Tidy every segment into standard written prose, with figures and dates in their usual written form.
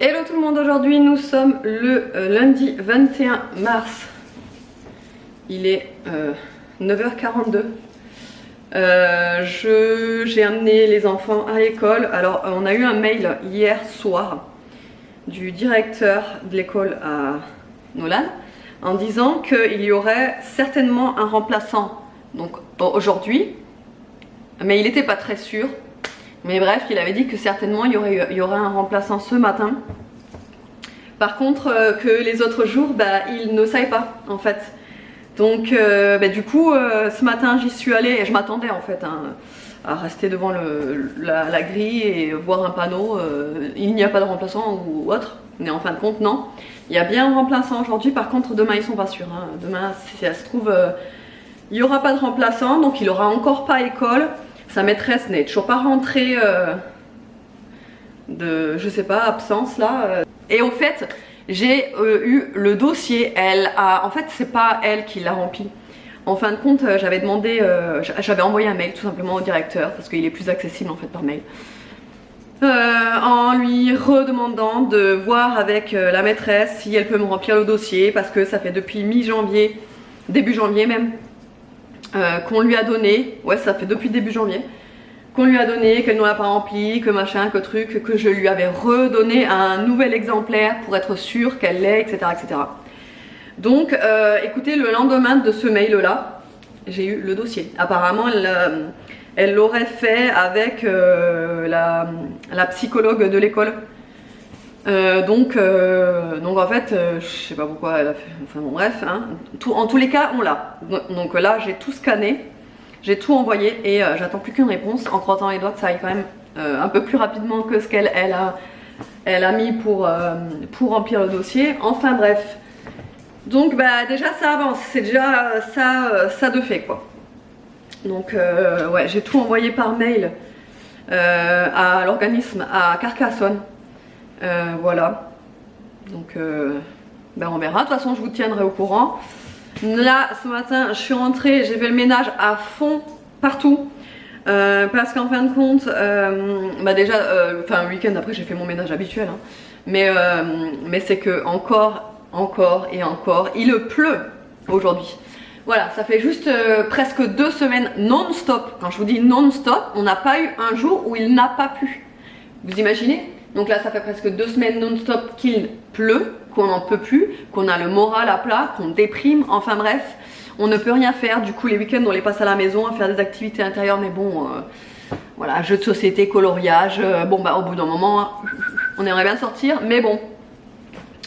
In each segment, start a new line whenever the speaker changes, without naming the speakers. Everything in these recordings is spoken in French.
Hello tout le monde, aujourd'hui nous sommes le lundi 21 mars. Il est 9h42. J'ai amené les enfants à l'école. Alors on a eu un mail hier soir du directeur de l'école à Nolan en disant qu'il y aurait certainement un remplaçant donc aujourd'hui, mais il n'était pas très sûr. Mais bref, il avait dit que certainement il y aurait un remplaçant ce matin. Par contre, que les autres jours, il ne savait pas en fait. Donc du coup, ce matin j'y suis allée et je m'attendais en fait à rester devant la grille et voir un panneau. Il n'y a pas de remplaçant ou autre. Mais en fin de compte, non. Il y a bien un remplaçant aujourd'hui. Par contre, demain ils sont pas sûrs. Hein. Demain, si ça se trouve, il n'y aura pas de remplaçant. Donc il aura encore pas école. Sa maîtresse n'est toujours pas rentrée de, je sais pas, absence là. Et au fait, j'ai eu le dossier. En fait, c'est pas elle qui l'a rempli. En fin de compte, j'avais demandé, j'avais envoyé un mail tout simplement au directeur parce qu'il est plus accessible en fait par mail. En lui redemandant de voir avec la maîtresse si elle peut me remplir le dossier parce que ça fait depuis mi-janvier, début janvier même, qu'on lui a donné, ouais ça fait depuis début janvier, qu'on lui a donné, qu'elle ne l'a pas rempli, que machin, que truc, que je lui avais redonné un nouvel exemplaire pour être sûre qu'elle l'ait, etc., etc. Donc écoutez, le lendemain de ce mail là, j'ai eu le dossier. Apparemment elle l'aurait fait avec la psychologue de l'école. Donc en fait, je sais pas pourquoi elle a fait, enfin bon bref, hein, en tous les cas on l'a. Donc là j'ai tout scanné, j'ai tout envoyé et j'attends plus qu'une réponse en croisant les doigts que ça aille quand même un peu plus rapidement que ce qu'elle a mis pour remplir le dossier. Enfin bref, donc déjà ça avance, c'est déjà ça de fait quoi. Donc ouais, j'ai tout envoyé par mail à l'organisme à Carcassonne. Voilà, donc on verra, de toute façon je vous tiendrai au courant. Là ce matin je suis rentrée, j'ai fait le ménage à fond partout parce qu'en fin de compte déjà le week-end après j'ai fait mon ménage habituel hein. Mais c'est que encore il pleut aujourd'hui. Voilà, ça fait juste presque 2 semaines non-stop. Quand je vous dis non-stop, on n'a pas eu un jour où il n'a pas plu. Vous imaginez? Donc là ça fait presque 2 semaines non-stop qu'il pleut, qu'on n'en peut plus, qu'on a le moral à plat, qu'on déprime, enfin bref, on ne peut rien faire. Du coup les week-ends on les passe à la maison à faire des activités intérieures, mais bon, voilà, jeux de société, coloriage, au bout d'un moment, on aimerait bien sortir, mais bon,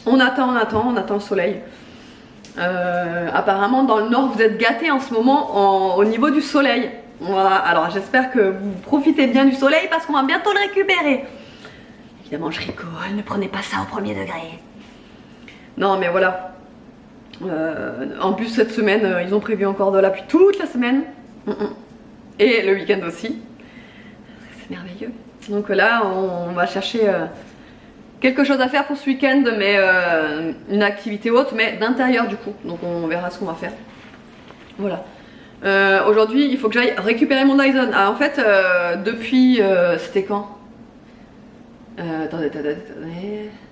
on attend le soleil. Apparemment dans le nord vous êtes gâtés en ce moment au niveau du soleil. Voilà, alors j'espère que vous profitez bien du soleil parce qu'on va bientôt le récupérer. Évidemment je rigole, ne prenez pas ça au premier degré. Non mais voilà. En plus cette semaine, ils ont prévu encore de la pluie toute la semaine. Et le week-end aussi. C'est merveilleux. Donc là on va chercher quelque chose à faire pour ce week-end, mais une activité haute, mais d'intérieur du coup. Donc on verra ce qu'on va faire. Voilà. Aujourd'hui il faut que j'aille récupérer mon Dyson. Ah en fait depuis c'était quand? Attendez.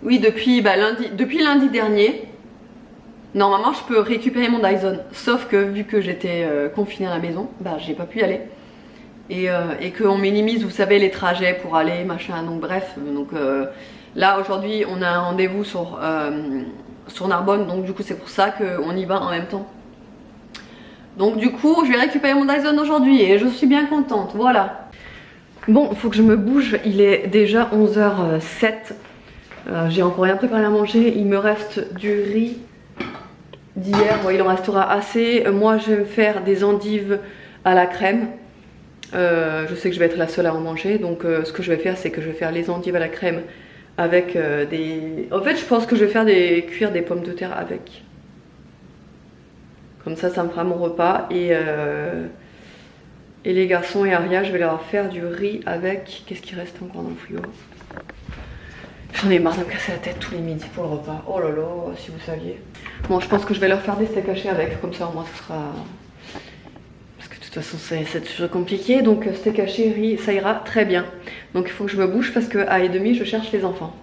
Oui, depuis lundi dernier, normalement je peux récupérer mon Dyson. Sauf que vu que j'étais confinée à la maison, j'ai pas pu y aller. Et qu'on minimise, vous savez, les trajets pour aller, machin. Donc bref, là aujourd'hui on a un rendez-vous sur Narbonne. Donc du coup c'est pour ça qu'on y va en même temps. Donc du coup je vais récupérer mon Dyson aujourd'hui et je suis bien contente, voilà. Bon, il faut que je me bouge, il est déjà 11h07. J'ai encore rien préparé à manger, il me reste du riz d'hier, il en restera assez. Moi je vais me faire des endives à la crème. Je sais que je vais être la seule à en manger, donc ce que je vais faire c'est que je vais faire les endives à la crème avec des... En fait je pense que je vais faire cuire des pommes de terre avec. Comme ça me fera mon repas et les garçons et Aria, je vais leur faire du riz avec... Qu'est-ce qui reste encore dans le frigo? J'en ai marre de me casser la tête tous les midis pour le repas. Oh là là, si vous saviez. Bon, je pense que je vais leur faire des steaks hachés avec, comme ça au moins ce sera... Parce que de toute façon c'est toujours compliqué, donc steak haché, riz, ça ira très bien. Donc il faut que je me bouge parce qu'à 1h30 je cherche les enfants.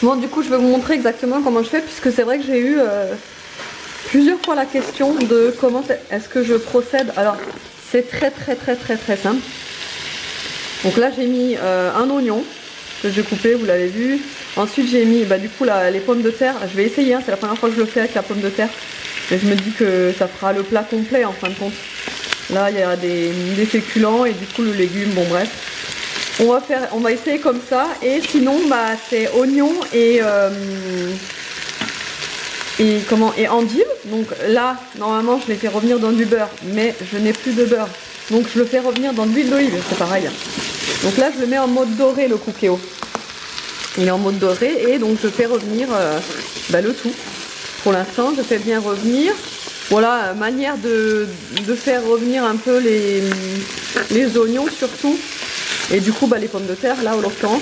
Bon, du coup, je vais vous montrer exactement comment je fais, puisque c'est vrai que j'ai eu plusieurs fois la question de comment est-ce que je procède. Alors, c'est très simple. Donc là, j'ai mis un oignon que j'ai coupé, vous l'avez vu. Ensuite, j'ai mis du coup les pommes de terre. Je vais essayer, hein, c'est la première fois que je le fais avec la pomme de terre. Mais je me dis que ça fera le plat complet en fin de compte. Là, il y a des féculents et du coup le légume, bon bref. On va essayer comme ça. Et sinon, c'est oignon et endive. Donc là, normalement, je l'ai fait revenir dans du beurre, mais je n'ai plus de beurre. Donc je le fais revenir dans de l'huile d'olive, c'est pareil. Donc là, je le mets en mode doré, le cookéo. Il est en mode doré et donc je fais revenir le tout. Pour l'instant, je fais bien revenir. Voilà, manière de faire revenir un peu les oignons surtout. Et du coup, les pommes de terre, là, en l'occurrence.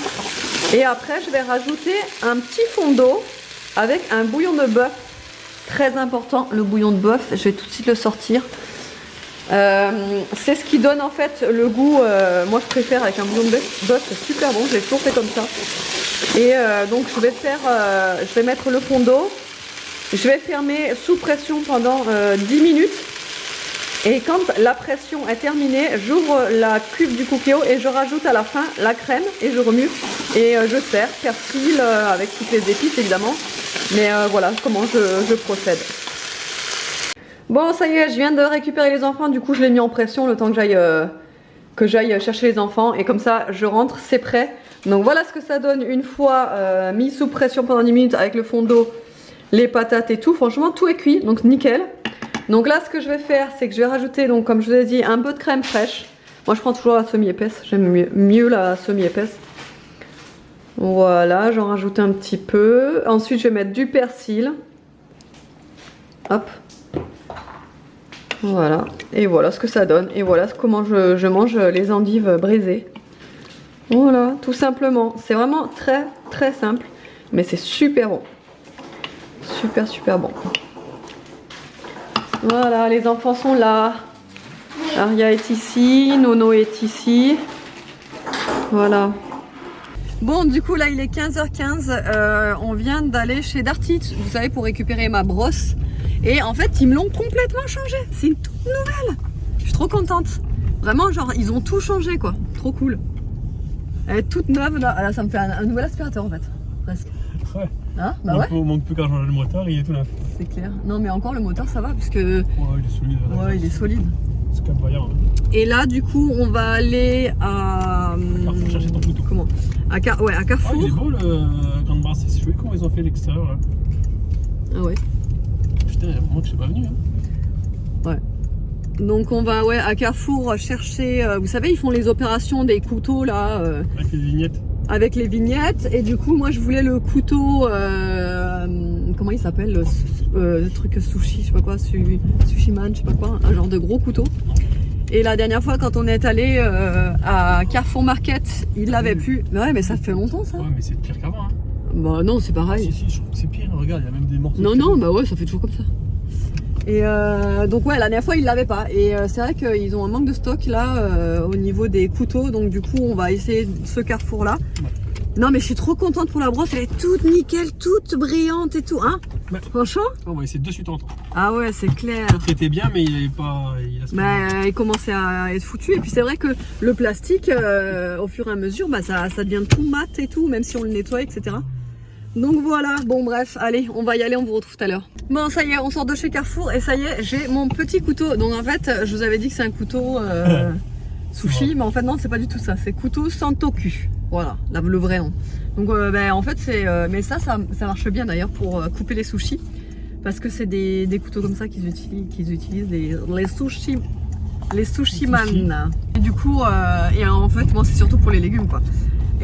Et après, je vais rajouter un petit fond d'eau avec un bouillon de bœuf. Très important, le bouillon de bœuf. Je vais tout de suite le sortir. C'est ce qui donne en fait le goût. Moi, je préfère avec un bouillon de bœuf. C'est super bon. Je l'ai toujours fait comme ça. Et donc, je vais mettre le fond d'eau. Je vais fermer sous pression pendant 10 minutes. Et quand la pression est terminée, j'ouvre la cuve du cookéo et je rajoute à la fin la crème et je remue. Et je sers, persil avec toutes les épices évidemment. Mais voilà comment je procède. Bon, ça y est, je viens de récupérer les enfants. Du coup, je l'ai mis en pression le temps que j'aille chercher les enfants. Et comme ça, je rentre, c'est prêt. Donc voilà ce que ça donne une fois mis sous pression pendant 10 minutes avec le fond d'eau, les patates et tout. Franchement, tout est cuit, donc nickel. Donc là, ce que je vais faire, c'est que je vais rajouter, donc comme je vous ai dit, un peu de crème fraîche. Moi, je prends toujours la semi-épaisse. J'aime mieux la semi-épaisse. Voilà, j'en rajoute un petit peu. Ensuite, je vais mettre du persil. Hop. Voilà. Et voilà ce que ça donne. Et voilà comment je mange les endives braisées. Voilà, tout simplement. C'est vraiment très simple. Mais c'est super bon. Super bon. Voilà, les enfants sont là. Aria est ici, Nono est ici. Voilà. Bon, du coup là il est 15h15. On vient d'aller chez Darty, vous savez, pour récupérer ma brosse. Et en fait ils me l'ont complètement changé. C'est une toute nouvelle. Je suis trop contente. Vraiment, genre ils ont tout changé quoi. Trop cool. Elle est toute neuve là. Là ça me fait un nouvel aspirateur en fait. Presque.
Ouais.
Hein, ouais.
On manque plus qu'à changer le moteur, il est tout neuf.
C'est clair. Non mais encore le moteur ça va puisque...
Ouais, il est solide.
Ouais, il est solide.
C'est quand même vaillant. Hein.
Et là du coup on va aller à...
Carrefour chercher ton couteau.
Comment à Carrefour.
Ah, il est beau le Grande Brasse, c'est chouette comment ils ont fait l'extérieur là.
Ah ouais.
Putain, moi que je suis pas venu. Hein.
Ouais. Donc on va à Carrefour chercher, vous savez ils font les opérations des couteaux là.
Avec les vignettes.
Avec les vignettes et du coup moi je voulais le couteau, comment il s'appelle, le truc sushi, je sais pas quoi, sushiman, je sais pas quoi, un genre de gros couteau. Et la dernière fois quand on est allé à Carrefour Market, il l'avait plus. Mais ouais mais ça fait longtemps ça.
Ouais mais c'est pire qu'avant. Hein.
Bah non c'est pareil.
Si je trouve que c'est pire, regarde il y a même des morceaux.
Non bah ouais ça fait toujours comme ça. Et donc ouais la dernière fois ils l'avaient pas et c'est vrai qu'ils ont un manque de stock là au niveau des couteaux, donc du coup on va essayer ce Carrefour là. Ouais. Non mais je suis trop contente pour la brosse, elle est toute nickel, toute brillante et tout hein. Ouais. Franchement
on va essayer de suite entre.
Ah ouais c'est clair.
L'autre était bien mais il avait pas...
il commençait à être foutu et puis c'est vrai que le plastique au fur et à mesure ça devient tout mat et tout, même si on le nettoie etc. Donc voilà, bon bref, allez, on va y aller, on vous retrouve tout à l'heure. Bon ça y est, on sort de chez Carrefour et ça y est, j'ai mon petit couteau. Donc en fait, je vous avais dit que c'est un couteau sushi, mais en fait non, c'est pas du tout ça, c'est couteau Santoku. Voilà, le vrai nom. Donc en fait c'est... mais ça marche bien d'ailleurs pour couper les sushis. Parce que c'est des couteaux comme ça qu'ils utilisent les sushiman. Et du coup, et en fait moi c'est surtout pour les légumes quoi.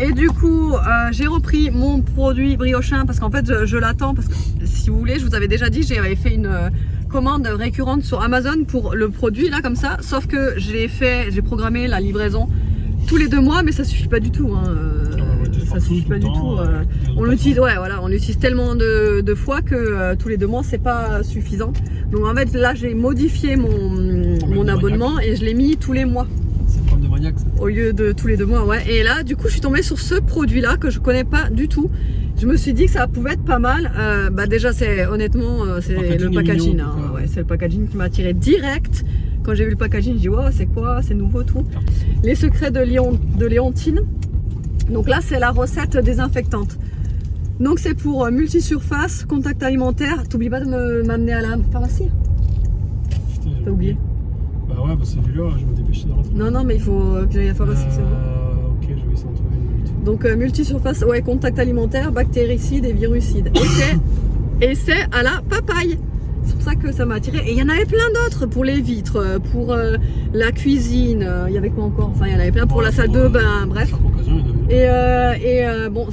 Et du coup, j'ai repris mon produit Briochin parce qu'en fait, je l'attends parce que si vous voulez, je vous avais déjà dit, j'avais fait une commande récurrente sur Amazon pour le produit là comme ça. Sauf que j'ai programmé la livraison tous les 2 mois, mais ça suffit pas du tout. Hein. Ça suffit pas du tout. On l'utilise, on l'utilise tellement de fois que tous les 2 mois, c'est pas suffisant. Donc en fait, là, j'ai modifié mon abonnement et je l'ai mis tous les mois.
De maniaque, ça.
Au lieu de tous les 2 mois, ouais. Et là, du coup, je suis tombée sur ce produit-là que je connais pas du tout.
je me suis dit que ça pouvait être pas mal. Bah déjà, c'est honnêtement, c'est le packaging. Hein. Ouais, c'est le packaging qui m'a attiré direct. Quand j'ai vu le packaging, je dis wow, c'est quoi? C'est nouveau tout. Les secrets de Léontine. Donc là, c'est la recette désinfectante. Donc c'est pour multisurface, contact alimentaire. T'oublies pas de m'amener à la pharmacie? T'as oublié?
Bah ouais, bah c'est vu là, je me dépêche de rentrer.
Non, mais il faut que j'aille à la pharmacie, c'est bon.
Ok, je vais essayer d'en trouver une minute.
Donc multisurface, ouais, contact alimentaire, bactéricide et virucide. Et c'est à la papaye. C'est pour ça que ça m'a attiré. Et il y en avait plein d'autres pour les vitres, pour la cuisine. Il y avait quoi encore? Enfin, il y en avait plein pour la salle de bain, bref.
Chaque occasion, il y en avait.
Bon, en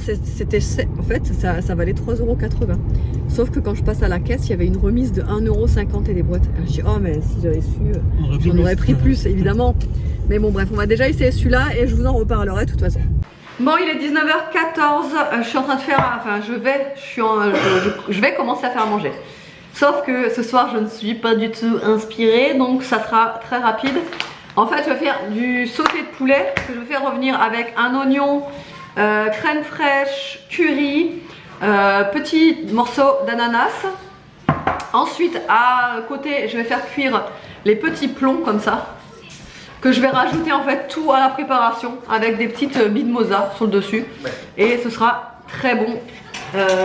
fait, ça valait 3,80 €. Sauf que quand je passe à la caisse, il y avait une remise de 1,50 € et des boîtes. Alors, je dis, oh, mais si j'avais su, j'en aurais pris plus, évidemment. Mais bon, bref, on va déjà essayer celui-là et je vous en reparlerai de toute façon. Bon, il est 19h14. Je suis en train de faire. Enfin, je vais commencer à faire à manger. Sauf que ce soir, je ne suis pas du tout inspirée, donc ça sera très rapide. En fait, je vais faire du sauté de poulet que je vais faire revenir avec un oignon, crème fraîche, curry, petit morceau d'ananas. Ensuite, à côté, je vais faire cuire les petits plombs comme ça, que je vais rajouter en fait tout à la préparation avec des petites billes de mozza sur le dessus. Et ce sera très bon.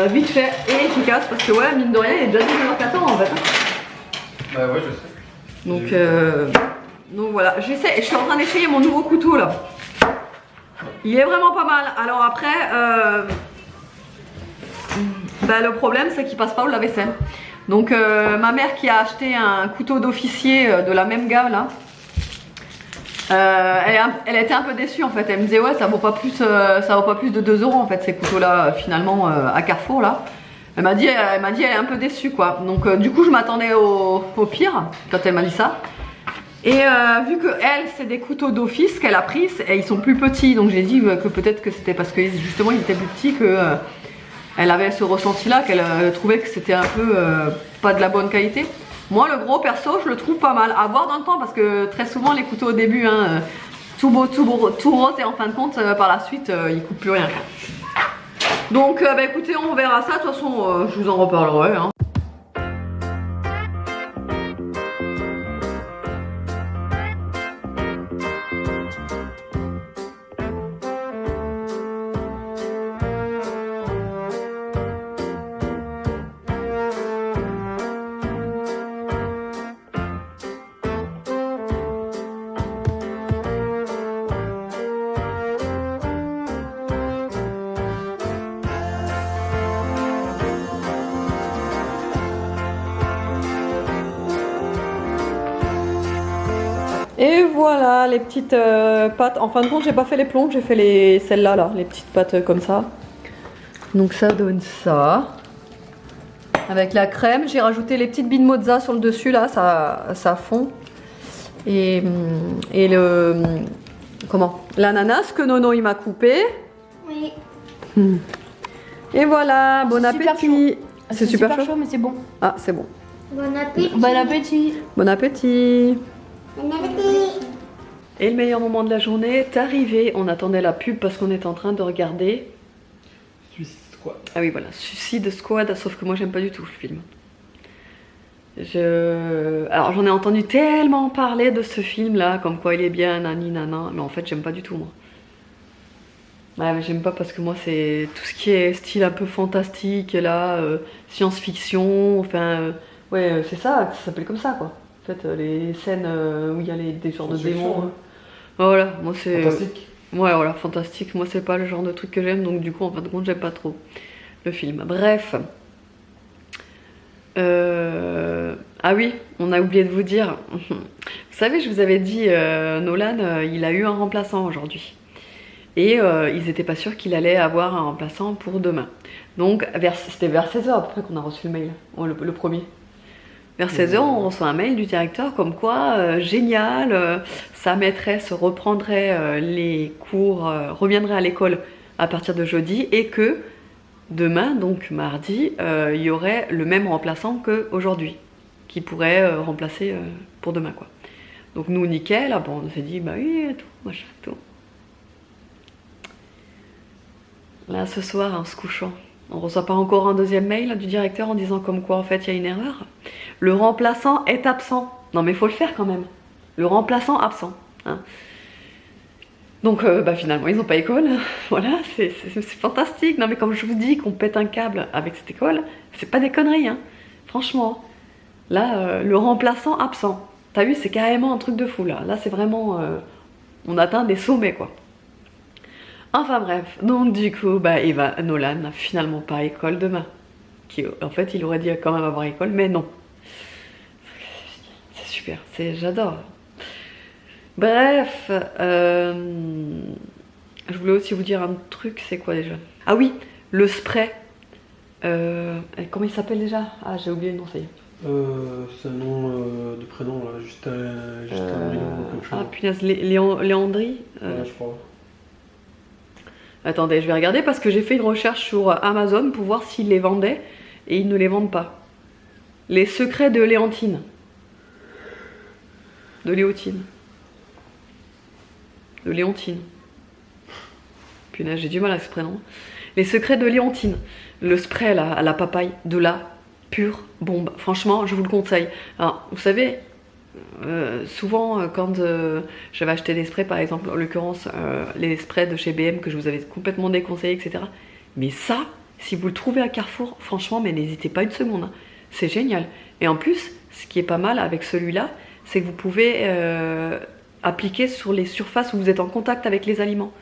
Vite fait et efficace parce que ouais, mine de rien, il est déjà 19h14 en fait.
Bah ouais, je sais.
Donc voilà, j'essaie, je suis en train d'essayer mon nouveau couteau là. Il est vraiment pas mal. Alors après, le problème c'est qu'il passe pas au lave-vaisselle. Donc ma mère qui a acheté un couteau d'officier de la même gamme là, elle était un peu déçue en fait. Elle me disait ouais, ça vaut pas plus de 2 € en fait ces couteaux là finalement à Carrefour là. Elle m'a dit elle est un peu déçue quoi. Donc du coup je m'attendais au pire quand elle m'a dit ça. Et vu que elle c'est des couteaux d'office qu'elle a pris et ils sont plus petits, donc j'ai dit que peut-être que c'était parce que justement ils étaient plus petits que elle avait ce ressenti là, qu'elle trouvait que c'était un peu pas de la bonne qualité. Moi le gros perso je le trouve pas mal, à voir dans le temps parce que très souvent les couteaux au début hein, tout beau, tout rose et en fin de compte par la suite ils coupent plus rien. Donc écoutez, on verra ça, de toute façon je vous en reparlerai hein. Et voilà les petites pâtes. En fin de compte, j'ai pas fait les plombs, j'ai fait celles-là, là, les petites pâtes comme ça. Donc ça donne ça. Avec la crème, j'ai rajouté les petites billes de mozza sur le dessus, là, ça fond. Et l'ananas que Nono il m'a coupé.
Oui.
Et voilà, bon appétit.
C'est super chaud, mais c'est bon.
Ah, c'est bon.
Bon appétit.
Bon appétit.
Bon appétit.
Et le meilleur moment de la journée est arrivé. On attendait la pub parce qu'on était en train de regarder
Suicide Squad.
Ah oui voilà, Suicide Squad, sauf que moi j'aime pas du tout le film. Alors j'en ai entendu tellement parler de ce film là, comme quoi il est bien, nani nana, mais en fait j'aime pas du tout moi. Ouais, mais j'aime pas parce que moi c'est tout ce qui est style un peu fantastique là, science-fiction, enfin ouais c'est ça s'appelle comme ça quoi. En fait les scènes où il y a des genres de démons. Voilà, moi c'est...
Fantastique.
Ouais voilà, fantastique, moi c'est pas le genre de truc que j'aime, donc du coup en fin de compte j'aime pas trop le film. Bref. Ah oui, on a oublié de vous dire. Vous savez, je vous avais dit, Nolan, il a eu un remplaçant aujourd'hui. Et ils étaient pas sûrs qu'il allait avoir un remplaçant pour demain. Donc c'était vers 16 h à peu près qu'on a reçu le mail, le premier. Vers 16 h, on reçoit un mail du directeur comme quoi, génial, sa maîtresse reprendrait les cours, reviendrait à l'école à partir de jeudi et que demain, donc mardi, il y aurait le même remplaçant qu'aujourd'hui, qui pourrait remplacer pour demain quoi. Donc nous nickel, bon, on s'est dit bah oui, tout, machin, tout. Là ce soir en se couchant,
On reçoit pas encore un deuxième mail du directeur en disant comme quoi en fait il y a une erreur. Le remplaçant est absent. Non mais il faut le faire quand même. Le remplaçant absent. Hein. Donc finalement ils n'ont pas école. Voilà, c'est fantastique. Non mais comme je vous dis qu'on pète un câble avec cette école, c'est pas des conneries. Hein. Franchement, là le remplaçant absent. T'as vu, c'est carrément un truc de fou là. Là c'est vraiment... on atteint des sommets quoi. Enfin bref, donc du coup, Nolan n'a finalement pas école demain. En fait, il aurait dit quand même avoir école, mais non. C'est super, j'adore. Bref, je voulais aussi vous dire un truc, c'est quoi déjà? Ah oui, le spray. Comment il s'appelle déjà? Ah, j'ai oublié le nom, ça y est.
C'est un nom de prénom, là, juste un quelque chose.
Ah punaise, Léandrie
Ouais, je crois.
Attendez, je vais regarder parce que j'ai fait une recherche sur Amazon pour voir s'ils les vendaient et ils ne les vendent pas. Les secrets de Léontine. De Léontine. De Léontine. Punaise, j'ai du mal à ce prénom. Les secrets de Léontine. Le spray là, à la papaye, de la pure bombe. Franchement, je vous le conseille. Alors, vous savez, souvent quand j'avais acheté des sprays, par exemple, en l'occurrence les sprays de chez BM que je vous avais complètement déconseillé, etc. Mais ça, si vous le trouvez à Carrefour, franchement, mais n'hésitez pas une seconde. Hein. C'est génial. Et en plus, ce qui est pas mal avec celui-là, c'est que vous pouvez appliquer sur les surfaces où vous êtes en contact avec les aliments.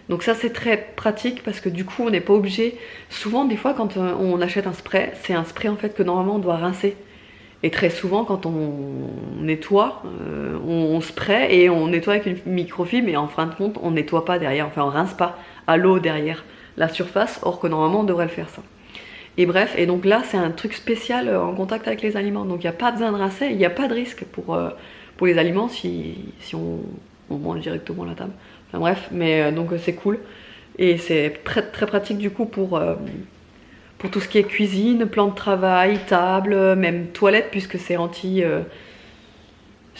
Donc ça c'est très pratique parce que du coup on n'est pas obligé. Souvent des fois quand on achète un spray, c'est un spray en fait que normalement on doit rincer. Et très souvent quand on nettoie, on spray et on nettoie avec une microfibre et en fin de compte on nettoie pas derrière, enfin on rince pas à l'eau derrière la surface, or que normalement on devrait le faire ça. Et bref, et donc là c'est un truc spécial en contact avec les aliments, donc il n'y a pas besoin de rincer, il n'y a pas de risque pour les aliments si on mange directement à la table. Enfin bref, mais donc c'est cool. Et c'est très pratique du coup pour tout ce qui est cuisine, plan de travail, table, même toilette, puisque c'est je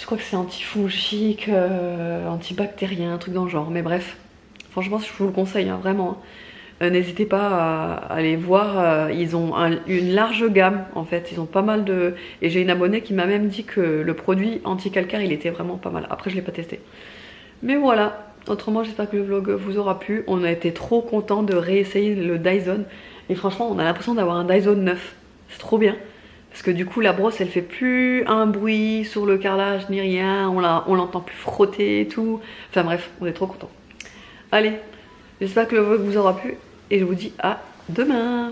crois que c'est antifongique, antibactérien, un truc dans le genre. Mais bref, franchement je vous le conseille, hein, vraiment. N'hésitez pas à aller voir, ils ont une large gamme en fait, ils ont pas mal de... Et j'ai une abonnée qui m'a même dit que le produit anti-calcaire il était vraiment pas mal. Après je l'ai pas testé. Mais voilà. Autrement, j'espère que le vlog vous aura plu. On a été trop contents de réessayer le Dyson. Et franchement, on a l'impression d'avoir un Dyson neuf. C'est trop bien. Parce que du coup, la brosse, elle fait plus un bruit sur le carrelage ni rien. On l'entend plus frotter et tout. Enfin bref, on est trop contents. Allez, j'espère que le vlog vous aura plu. Et je vous dis à demain.